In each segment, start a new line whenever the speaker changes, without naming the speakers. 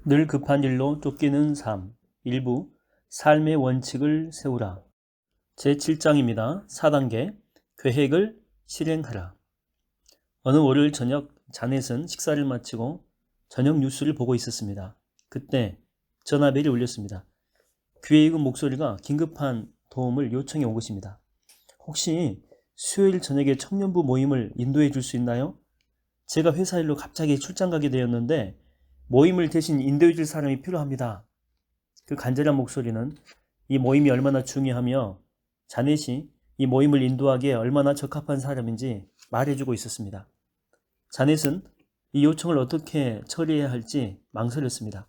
늘 급한 일로 쫓기는 삶. 일부 삶의 원칙을 세우라. 제7장입니다. 4단계 계획을 실행하라. 어느 월요일 저녁 자넷은 식사를 마치고 저녁 뉴스를 보고 있었습니다. 그때 전화벨이 울렸습니다. 귀에 익은 목소리가 긴급한 도움을 요청해 온 것입니다. 혹시 수요일 저녁에 청년부 모임을 인도해 줄 수 있나요? 제가 회사 일로 갑자기 출장 가게 되었는데 모임을 대신 인도해 줄 사람이 필요합니다. 그 간절한 목소리는 이 모임이 얼마나 중요하며 자넷이 이 모임을 인도하기에 얼마나 적합한 사람인지 말해주고 있었습니다. 자넷은 이 요청을 어떻게 처리해야 할지 망설였습니다.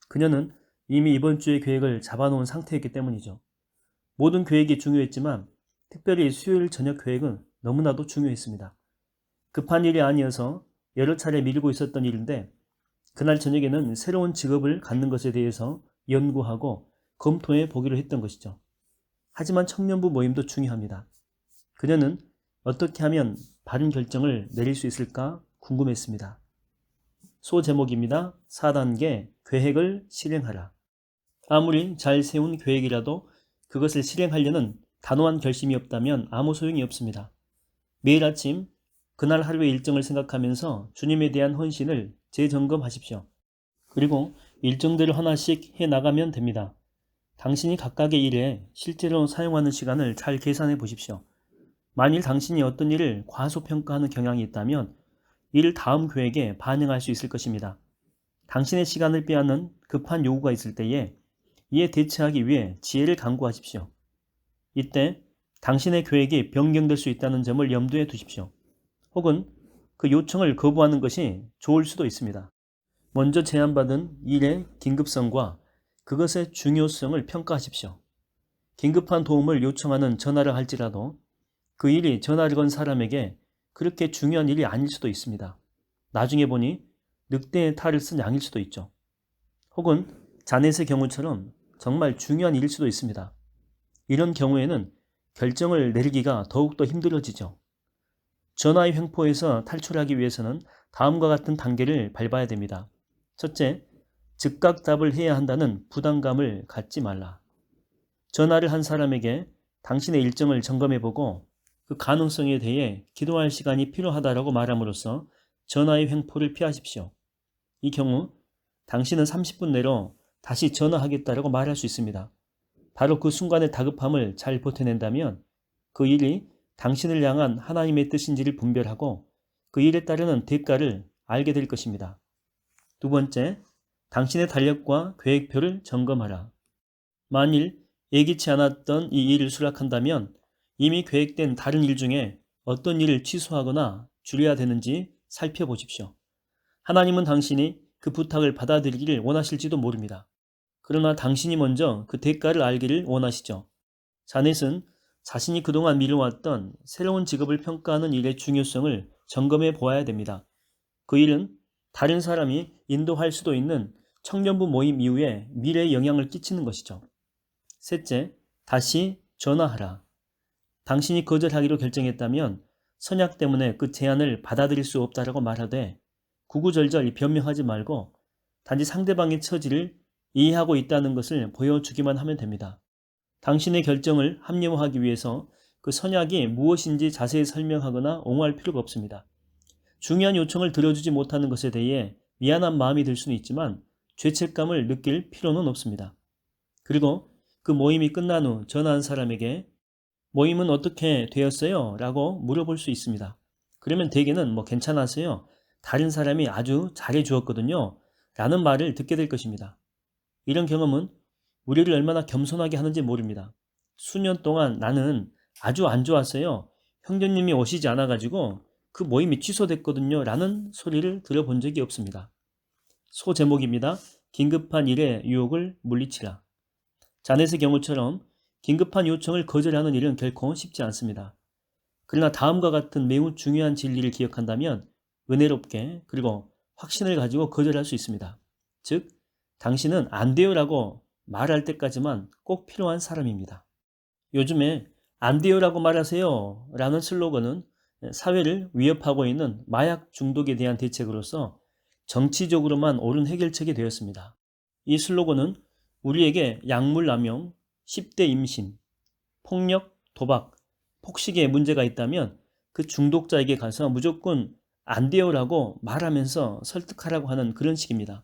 그녀는 이미 이번 주의 계획을 잡아놓은 상태였기 때문이죠. 모든 계획이 중요했지만 특별히 수요일 저녁 계획은 너무나도 중요했습니다. 급한 일이 아니어서 여러 차례 미루고 있었던 일인데 그날 저녁에는 새로운 직업을 갖는 것에 대해서 연구하고 검토해 보기로 했던 것이죠. 하지만 청년부 모임도 중요합니다. 그녀는 어떻게 하면 바른 결정을 내릴 수 있을까 궁금했습니다. 소제목입니다. 4단계 계획을 실행하라. 아무리 잘 세운 계획이라도 그것을 실행하려는 단호한 결심이 없다면 아무 소용이 없습니다. 매일 아침 그날 하루의 일정을 생각하면서 주님에 대한 헌신을 재점검하십시오. 그리고 일정대로 하나씩 해나가면 됩니다. 당신이 각각의 일에 실제로 사용하는 시간을 잘 계산해 보십시오. 만일 당신이 어떤 일을 과소평가하는 경향이 있다면 이를 다음 계획에 반영할 수 있을 것입니다. 당신의 시간을 빼앗는 급한 요구가 있을 때에 이에 대처하기 위해 지혜를 강구하십시오. 이때 당신의 계획이 변경될 수 있다는 점을 염두에 두십시오. 혹은 그 요청을 거부하는 것이 좋을 수도 있습니다. 먼저 제안받은 일의 긴급성과 그것의 중요성을 평가하십시오. 긴급한 도움을 요청하는 전화를 할지라도 그 일이 전화를 건 사람에게 그렇게 중요한 일이 아닐 수도 있습니다. 나중에 보니 늑대의 탈을 쓴 양일 수도 있죠. 혹은 자넷의 경우처럼 정말 중요한 일일 수도 있습니다. 이런 경우에는 결정을 내리기가 더욱더 힘들어지죠. 전화의 횡포에서 탈출하기 위해서는 다음과 같은 단계를 밟아야 됩니다. 첫째, 즉각 답을 해야 한다는 부담감을 갖지 말라. 전화를 한 사람에게 당신의 일정을 점검해보고 그 가능성에 대해 기도할 시간이 필요하다라고 말함으로써 전화의 횡포를 피하십시오. 이 경우 당신은 30분 내로 다시 전화하겠다라고 말할 수 있습니다. 바로 그 순간의 다급함을 잘 버텨낸다면 그 일이 당신을 향한 하나님의 뜻인지를 분별하고 그 일에 따르는 대가를 알게 될 것입니다. 두 번째, 당신의 달력과 계획표를 점검하라. 만일 예기치 않았던 이 일을 수락한다면 이미 계획된 다른 일 중에 어떤 일을 취소하거나 줄여야 되는지 살펴보십시오. 하나님은 당신이 그 부탁을 받아들이기를 원하실지도 모릅니다. 그러나 당신이 먼저 그 대가를 알기를 원하시죠. 자넷은 자신이 그동안 미뤄왔던 새로운 직업을 평가하는 일의 중요성을 점검해 보아야 됩니다. 그 일은 다른 사람이 인도할 수도 있는 청년부 모임 이후에 미래에 영향을 끼치는 것이죠. 셋째, 다시 전화하라. 당신이 거절하기로 결정했다면 선약 때문에 그 제안을 받아들일 수 없다라고 말하되 구구절절 변명하지 말고 단지 상대방의 처지를 이해하고 있다는 것을 보여주기만 하면 됩니다. 당신의 결정을 합리화하기 위해서 그 선약이 무엇인지 자세히 설명하거나 옹호할 필요가 없습니다. 중요한 요청을 들어주지 못하는 것에 대해 미안한 마음이 들 수는 있지만 죄책감을 느낄 필요는 없습니다. 그리고 그 모임이 끝난 후 전화한 사람에게 모임은 어떻게 되었어요? 라고 물어볼 수 있습니다. 그러면 대개는 괜찮았어요. 다른 사람이 아주 잘해 주었거든요. 라는 말을 듣게 될 것입니다. 이런 경험은 우리를 얼마나 겸손하게 하는지 모릅니다. 수년 동안 나는 아주 안 좋았어요. 형제님이 오시지 않아가지고 그 모임이 취소됐거든요. 라는 소리를 들어본 적이 없습니다. 소제목입니다. 긴급한 일의 유혹을 물리치라. 자넷의 경우처럼 긴급한 요청을 거절하는 일은 결코 쉽지 않습니다. 그러나 다음과 같은 매우 중요한 진리를 기억한다면 은혜롭게 그리고 확신을 가지고 거절할 수 있습니다. 즉, 당신은 안 돼요라고 말할 때까지만 꼭 필요한 사람입니다. 요즘에 안 돼요라고 말하세요 라는 슬로건은 사회를 위협하고 있는 마약 중독에 대한 대책으로서 정치적으로만 옳은 해결책이 되었습니다. 이 슬로건은 우리에게 약물 남용, 10대 임신, 폭력, 도박, 폭식에 문제가 있다면 그 중독자에게 가서 무조건 안 돼요라고 말하면서 설득하라고 하는 그런 식입니다.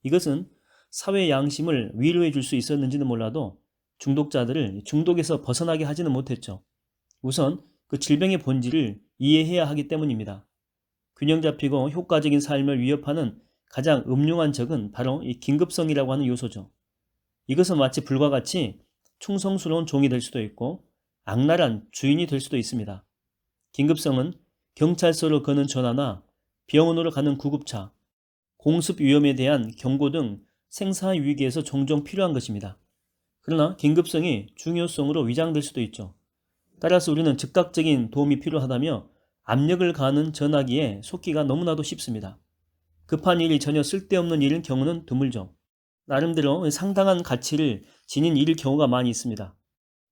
이것은 사회 양심을 위로해 줄 수 있었는지는 몰라도 중독자들을 중독에서 벗어나게 하지는 못했죠. 우선 그 질병의 본질을 이해해야 하기 때문입니다. 균형 잡히고 효과적인 삶을 위협하는 가장 음흉한 적은 바로 이 긴급성이라고 하는 요소죠. 이것은 마치 불과 같이 충성스러운 종이 될 수도 있고 악랄한 주인이 될 수도 있습니다. 긴급성은 경찰서로 거는 전화나 병원으로 가는 구급차, 공습 위험에 대한 경고 등 생사 위기에서 종종 필요한 것입니다. 그러나 긴급성이 중요성으로 위장될 수도 있죠. 따라서 우리는 즉각적인 도움이 필요하다며 압력을 가하는 전화기에 속기가 너무나도 쉽습니다. 급한 일이 전혀 쓸데없는 일인 경우는 드물죠. 나름대로 상당한 가치를 지닌 일일 경우가 많이 있습니다.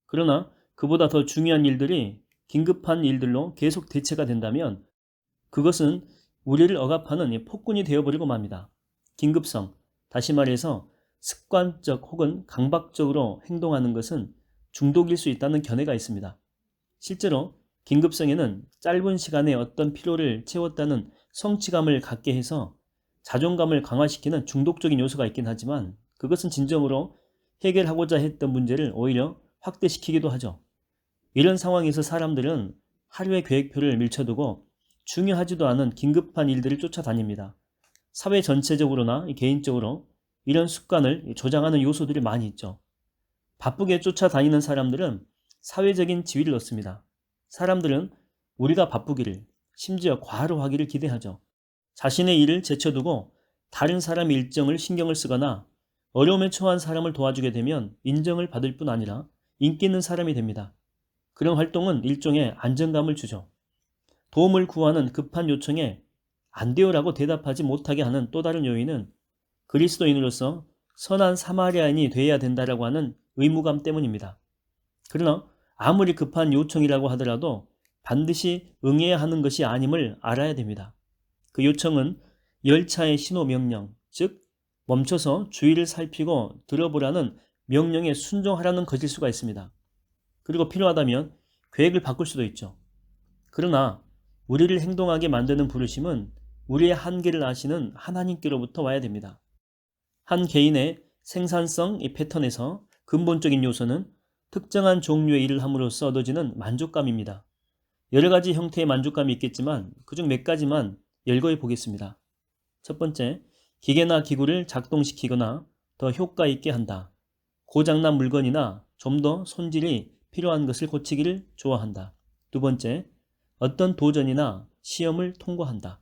그러나 그보다 더 중요한 일들이 긴급한 일들로 계속 대체가 된다면 그것은 우리를 억압하는 폭군이 되어버리고 맙니다. 긴급성, 다시 말해서 습관적 혹은 강박적으로 행동하는 것은 중독일 수 있다는 견해가 있습니다. 실제로 긴급성에는 짧은 시간에 어떤 피로를 채웠다는 성취감을 갖게 해서 자존감을 강화시키는 중독적인 요소가 있긴 하지만 그것은 진정으로 해결하고자 했던 문제를 오히려 확대시키기도 하죠. 이런 상황에서 사람들은 하루의 계획표를 밀쳐두고 중요하지도 않은 긴급한 일들을 쫓아다닙니다. 사회 전체적으로나 개인적으로 이런 습관을 조장하는 요소들이 많이 있죠. 바쁘게 쫓아다니는 사람들은 사회적인 지위를 얻습니다. 사람들은 우리가 바쁘기를, 심지어 과로하기를 기대하죠. 자신의 일을 제쳐두고 다른 사람의 일정을 신경을 쓰거나 어려움에 처한 사람을 도와주게 되면 인정을 받을 뿐 아니라 인기 있는 사람이 됩니다. 그런 활동은 일종의 안정감을 주죠. 도움을 구하는 급한 요청에 안 돼요라고 대답하지 못하게 하는 또 다른 요인은 그리스도인으로서 선한 사마리아인이 되어야 된다라고 하는 의무감 때문입니다. 그러나 아무리 급한 요청이라고 하더라도 반드시 응해야 하는 것이 아님을 알아야 됩니다. 그 요청은 열차의 신호 명령, 즉 멈춰서 주위를 살피고 들어보라는 명령에 순종하라는 것일 수가 있습니다. 그리고 필요하다면 계획을 바꿀 수도 있죠. 그러나 우리를 행동하게 만드는 부르심은 우리의 한계를 아시는 하나님께로부터 와야 됩니다. 한 개인의 생산성 패턴에서 근본적인 요소는 특정한 종류의 일을 함으로써 얻어지는 만족감입니다. 여러 가지 형태의 만족감이 있겠지만 그중 몇 가지만 열거해 보겠습니다. 첫 번째, 기계나 기구를 작동시키거나 더 효과 있게 한다. 고장난 물건이나 좀 더 손질이 필요한 것을 고치기를 좋아한다. 두 번째, 어떤 도전이나 시험을 통과한다.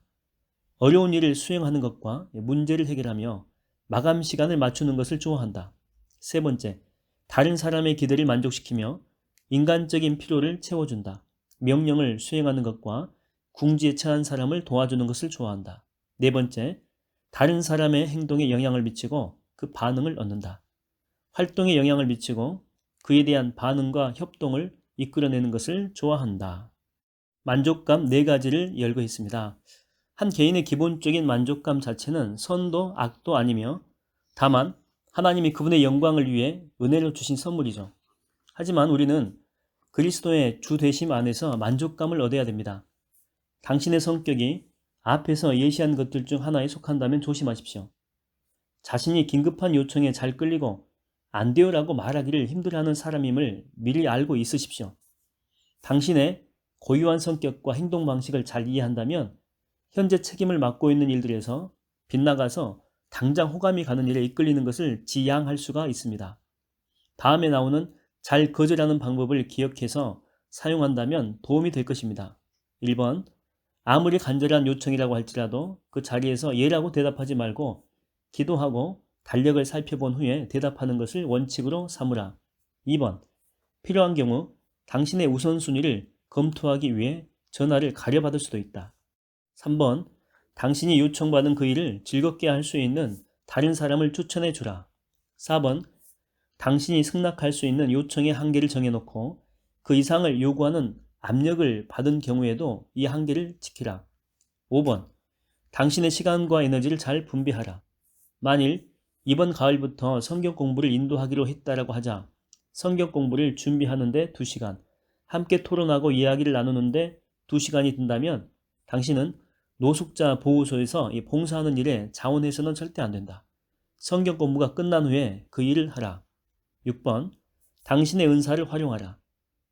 어려운 일을 수행하는 것과 문제를 해결하며 마감 시간을 맞추는 것을 좋아한다. 세 번째, 다른 사람의 기대를 만족시키며 인간적인 필요를 채워준다. 명령을 수행하는 것과 궁지에 처한 사람을 도와주는 것을 좋아한다. 네 번째, 다른 사람의 행동에 영향을 미치고 그 반응을 얻는다. 활동에 영향을 미치고 그에 대한 반응과 협동을 이끌어내는 것을 좋아한다. 만족감 4가지를 열거했습니다. 한 개인의 기본적인 만족감 자체는 선도 악도 아니며 다만 하나님이 그분의 영광을 위해 은혜로 주신 선물이죠. 하지만 우리는 그리스도의 주 되심 안에서 만족감을 얻어야 됩니다. 당신의 성격이 앞에서 예시한 것들 중 하나에 속한다면 조심하십시오. 자신이 긴급한 요청에 잘 끌리고 안 돼요라고 말하기를 힘들어하는 사람임을 미리 알고 있으십시오. 당신의 고유한 성격과 행동 방식을 잘 이해한다면 현재 책임을 맡고 있는 일들에서 빗나가서 당장 호감이 가는 일에 이끌리는 것을 지양할 수가 있습니다. 다음에 나오는 잘 거절하는 방법을 기억해서 사용한다면 도움이 될 것입니다. 1번, 아무리 간절한 요청이라고 할지라도 그 자리에서 예라고 대답하지 말고 기도하고 달력을 살펴본 후에 대답하는 것을 원칙으로 삼으라. 2번, 필요한 경우 당신의 우선순위를 검토하기 위해 전화를 가려받을 수도 있다. 3번, 당신이 요청받은 그 일을 즐겁게 할 수 있는 다른 사람을 추천해 주라. 4번, 당신이 승낙할 수 있는 요청의 한계를 정해놓고 그 이상을 요구하는 압력을 받은 경우에도 이 한계를 지키라. 5번, 당신의 시간과 에너지를 잘 분배하라. 만일 이번 가을부터 성경 공부를 인도하기로 했다라고 하자 성경 공부를 준비하는데 2시간, 함께 토론하고 이야기를 나누는데 2시간이 든다면 당신은 노숙자 보호소에서 이 봉사하는 일에 자원해서는 절대 안 된다. 성경 공부가 끝난 후에 그 일을 하라. 6번, 당신의 은사를 활용하라.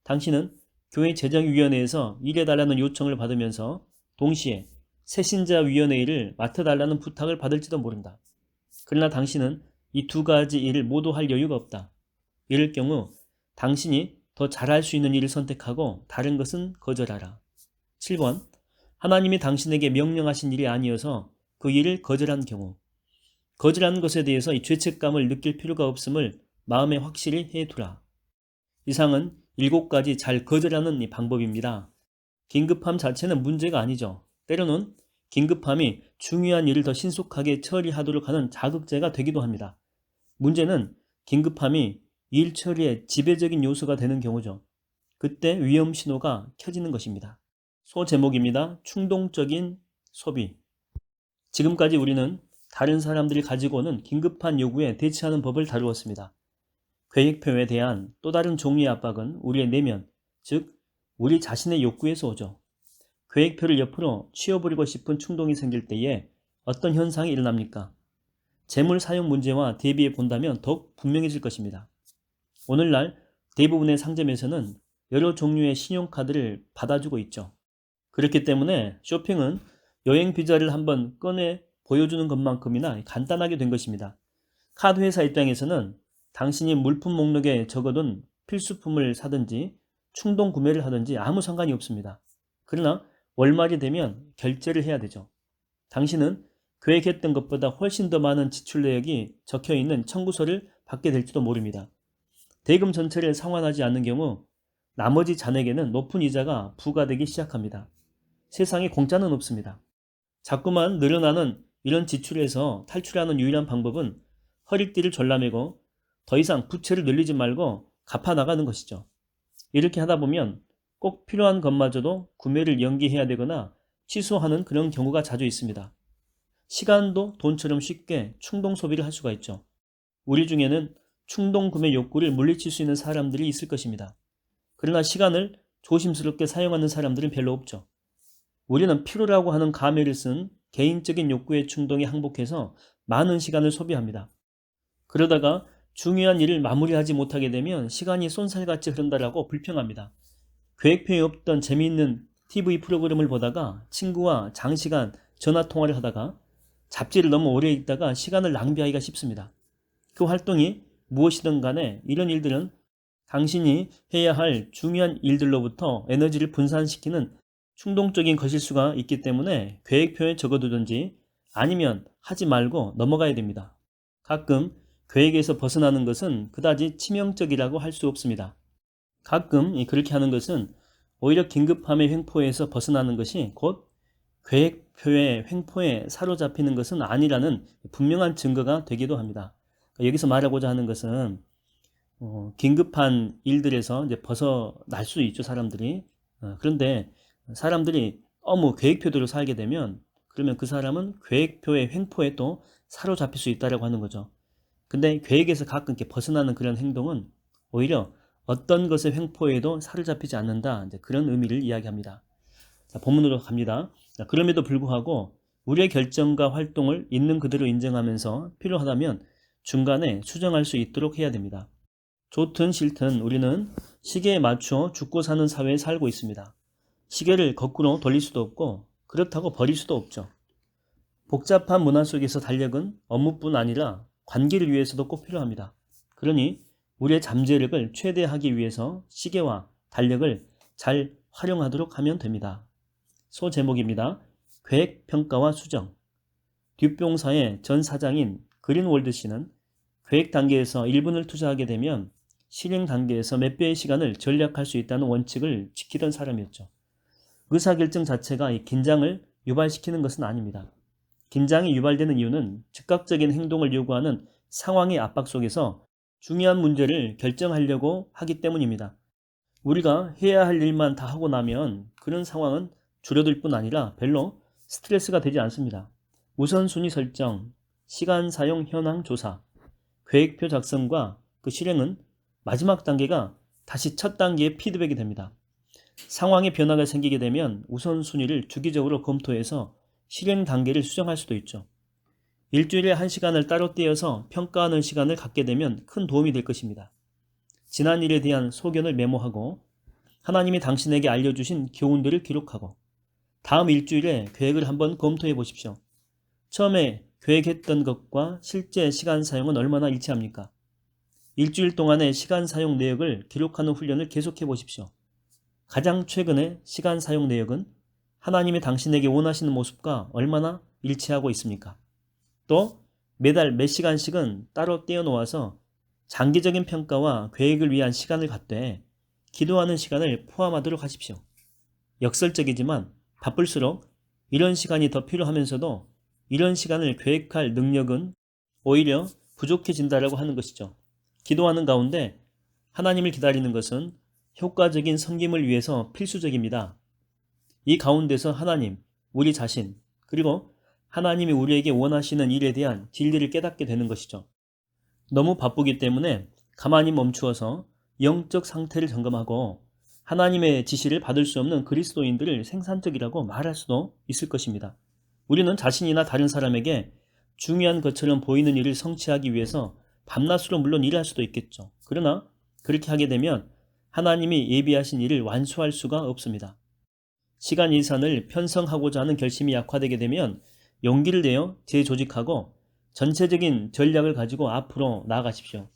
당신은 교회 재정위원회에서 일해달라는 요청을 받으면서 동시에 새신자위원회 일을 맡아달라는 부탁을 받을지도 모른다. 그러나 당신은 이 2가지 일을 모두 할 여유가 없다. 이럴 경우 당신이 더 잘할 수 있는 일을 선택하고 다른 것은 거절하라. 7번, 하나님이 당신에게 명령하신 일이 아니어서 그 일을 거절한 경우 거절한 것에 대해서 이 죄책감을 느낄 필요가 없음을 마음에 확실히 해두라. 이상은 7가지 잘 거절하는 이 방법입니다. 긴급함 자체는 문제가 아니죠. 때로는 긴급함이 중요한 일을 더 신속하게 처리하도록 하는 자극제가 되기도 합니다. 문제는 긴급함이 일 처리의 지배적인 요소가 되는 경우죠. 그때 위험 신호가 켜지는 것입니다. 소제목입니다. 충동적인 소비. 지금까지 우리는 다른 사람들이 가지고 오는 긴급한 요구에 대처하는 법을 다루었습니다. 계획표에 대한 또 다른 종류의 압박은 우리의 내면, 즉 우리 자신의 욕구에서 오죠. 계획표를 옆으로 치워버리고 싶은 충동이 생길 때에 어떤 현상이 일어납니까? 재물 사용 문제와 대비해 본다면 더욱 분명해질 것입니다. 오늘날 대부분의 상점에서는 여러 종류의 신용카드를 받아주고 있죠. 그렇기 때문에 쇼핑은 여행 비자를 한번 꺼내 보여주는 것만큼이나 간단하게 된 것입니다. 카드 회사 입장에서는 당신이 물품 목록에 적어둔 필수품을 사든지 충동 구매를 하든지 아무 상관이 없습니다. 그러나 월말이 되면 결제를 해야 되죠. 당신은 계획했던 것보다 훨씬 더 많은 지출 내역이 적혀있는 청구서를 받게 될지도 모릅니다. 대금 전체를 상환하지 않는 경우 나머지 잔액에는 높은 이자가 부과되기 시작합니다. 세상에 공짜는 없습니다. 자꾸만 늘어나는 이런 지출에서 탈출하는 유일한 방법은 허리띠를 졸라매고 더 이상 부채를 늘리지 말고 갚아나가는 것이죠. 이렇게 하다 보면 꼭 필요한 것마저도 구매를 연기해야 되거나 취소하는 그런 경우가 자주 있습니다. 시간도 돈처럼 쉽게 충동 소비를 할 수가 있죠. 우리 중에는 충동 구매 욕구를 물리칠 수 있는 사람들이 있을 것입니다. 그러나 시간을 조심스럽게 사용하는 사람들은 별로 없죠. 우리는 필요라고 하는 가매를 쓴 개인적인 욕구의 충동에 항복해서 많은 시간을 소비합니다. 그러다가 중요한 일을 마무리하지 못하게 되면 시간이 쏜살같이 흐른다라고 불평합니다. 계획표에 없던 재미있는 TV 프로그램을 보다가 친구와 장시간 전화통화를 하다가 잡지를 너무 오래 읽다가 시간을 낭비하기가 쉽습니다. 그 활동이 무엇이든 간에 이런 일들은 당신이 해야 할 중요한 일들로부터 에너지를 분산시키는 충동적인 것일 수가 있기 때문에 계획표에 적어두든지 아니면 하지 말고 넘어가야 됩니다. 가끔 계획에서 벗어나는 것은 그다지 치명적이라고 할 수 없습니다. 가끔 그렇게 하는 것은 오히려 긴급함의 횡포에서 벗어나는 것이 곧 계획표의 횡포에 사로잡히는 것은 아니라는 분명한 증거가 되기도 합니다. 여기서 말하고자 하는 것은 긴급한 일들에서 이제 벗어날 수 있죠, 사람들이. 그런데 사람들이 너무 계획표대로 살게 되면 그러면 그 사람은 계획표의 횡포에 또 사로잡힐 수 있다고 하는 거죠. 근데 계획에서 가끔 이렇게 벗어나는 그런 행동은 오히려 어떤 것의 횡포에도 사로잡히지 않는다, 이제 그런 의미를 이야기합니다. 자, 본문으로 갑니다. 자, 그럼에도 불구하고 우리의 결정과 활동을 있는 그대로 인정하면서 필요하다면 중간에 수정할 수 있도록 해야 됩니다. 좋든 싫든 우리는 시계에 맞춰 죽고 사는 사회에 살고 있습니다. 시계를 거꾸로 돌릴 수도 없고 그렇다고 버릴 수도 없죠. 복잡한 문화 속에서 달력은 업무뿐 아니라 관계를 위해서도 꼭 필요합니다. 그러니 우리의 잠재력을 최대화하기 위해서 시계와 달력을 잘 활용하도록 하면 됩니다. 소제목입니다. 계획, 평가와 수정. 듀병사의 전 사장인 그린월드 씨는 계획 단계에서 1분을 투자하게 되면 실행 단계에서 몇 배의 시간을 절약할 수 있다는 원칙을 지키던 사람이었죠. 의사결정 자체가 이 긴장을 유발시키는 것은 아닙니다. 긴장이 유발되는 이유는 즉각적인 행동을 요구하는 상황의 압박 속에서 중요한 문제를 결정하려고 하기 때문입니다. 우리가 해야 할 일만 다 하고 나면 그런 상황은 줄어들 뿐 아니라 별로 스트레스가 되지 않습니다. 우선순위 설정, 시간 사용 현황 조사, 계획표 작성과 그 실행은 마지막 단계가 다시 첫 단계의 피드백이 됩니다. 상황의 변화가 생기게 되면 우선순위를 주기적으로 검토해서 실행 단계를 수정할 수도 있죠. 일주일에 1시간을 따로 떼어서 평가하는 시간을 갖게 되면 큰 도움이 될 것입니다. 지난 일에 대한 소견을 메모하고 하나님이 당신에게 알려주신 교훈들을 기록하고 다음 일주일에 계획을 한번 검토해 보십시오. 처음에 계획했던 것과 실제 시간 사용은 얼마나 일치합니까? 일주일 동안의 시간 사용 내역을 기록하는 훈련을 계속해 보십시오. 가장 최근의 시간 사용 내역은 하나님이 당신에게 원하시는 모습과 얼마나 일치하고 있습니까? 또 매달 몇 시간씩은 따로 떼어놓아서 장기적인 평가와 계획을 위한 시간을 갖되 기도하는 시간을 포함하도록 하십시오. 역설적이지만 바쁠수록 이런 시간이 더 필요하면서도 이런 시간을 계획할 능력은 오히려 부족해진다라고 하는 것이죠. 기도하는 가운데 하나님을 기다리는 것은 효과적인 섬김을 위해서 필수적입니다. 이 가운데서 하나님, 우리 자신, 그리고 하나님이 우리에게 원하시는 일에 대한 진리를 깨닫게 되는 것이죠. 너무 바쁘기 때문에 가만히 멈추어서 영적 상태를 점검하고 하나님의 지시를 받을 수 없는 그리스도인들을 생산적이라고 말할 수도 있을 것입니다. 우리는 자신이나 다른 사람에게 중요한 것처럼 보이는 일을 성취하기 위해서 밤낮으로 물론 일할 수도 있겠죠. 그러나 그렇게 하게 되면 하나님이 예비하신 일을 완수할 수가 없습니다. 시간 예산을 편성하고자 하는 결심이 약화되게 되면 용기를 내어 재조직하고 전체적인 전략을 가지고 앞으로 나아가십시오.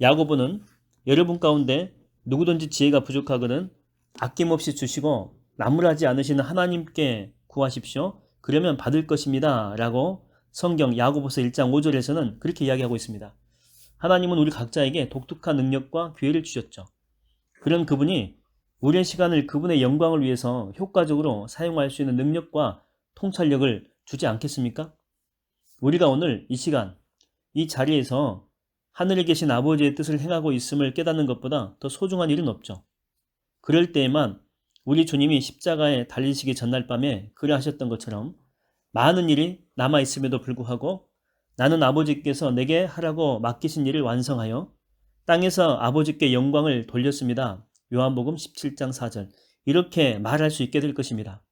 야고보는 여러분 가운데 누구든지 지혜가 부족하거든 아낌없이 주시고 나무라지 않으시는 하나님께 구하십시오. 그러면 받을 것입니다. 라고 성경 야고보서 1장 5절에서는 그렇게 이야기하고 있습니다. 하나님은 우리 각자에게 독특한 능력과 기회를 주셨죠. 그런 그분이 우리의 시간을 그분의 영광을 위해서 효과적으로 사용할 수 있는 능력과 통찰력을 주지 않겠습니까? 우리가 오늘 이 시간, 이 자리에서 하늘에 계신 아버지의 뜻을 행하고 있음을 깨닫는 것보다 더 소중한 일은 없죠. 그럴 때에만 우리 주님이 십자가에 달리시기 전날 밤에 그리하셨던 것처럼 많은 일이 남아있음에도 불구하고 나는 아버지께서 내게 하라고 맡기신 일을 완성하여 땅에서 아버지께 영광을 돌렸습니다. 요한복음 17장 4절 이렇게 말할 수 있게 될 것입니다.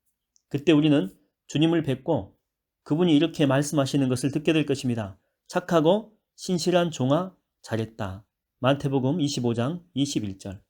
그때 우리는 주님을 뵙고 그분이 이렇게 말씀하시는 것을 듣게 될 것입니다. 착하고 신실한 종아 잘했다. 마태복음 25장 21절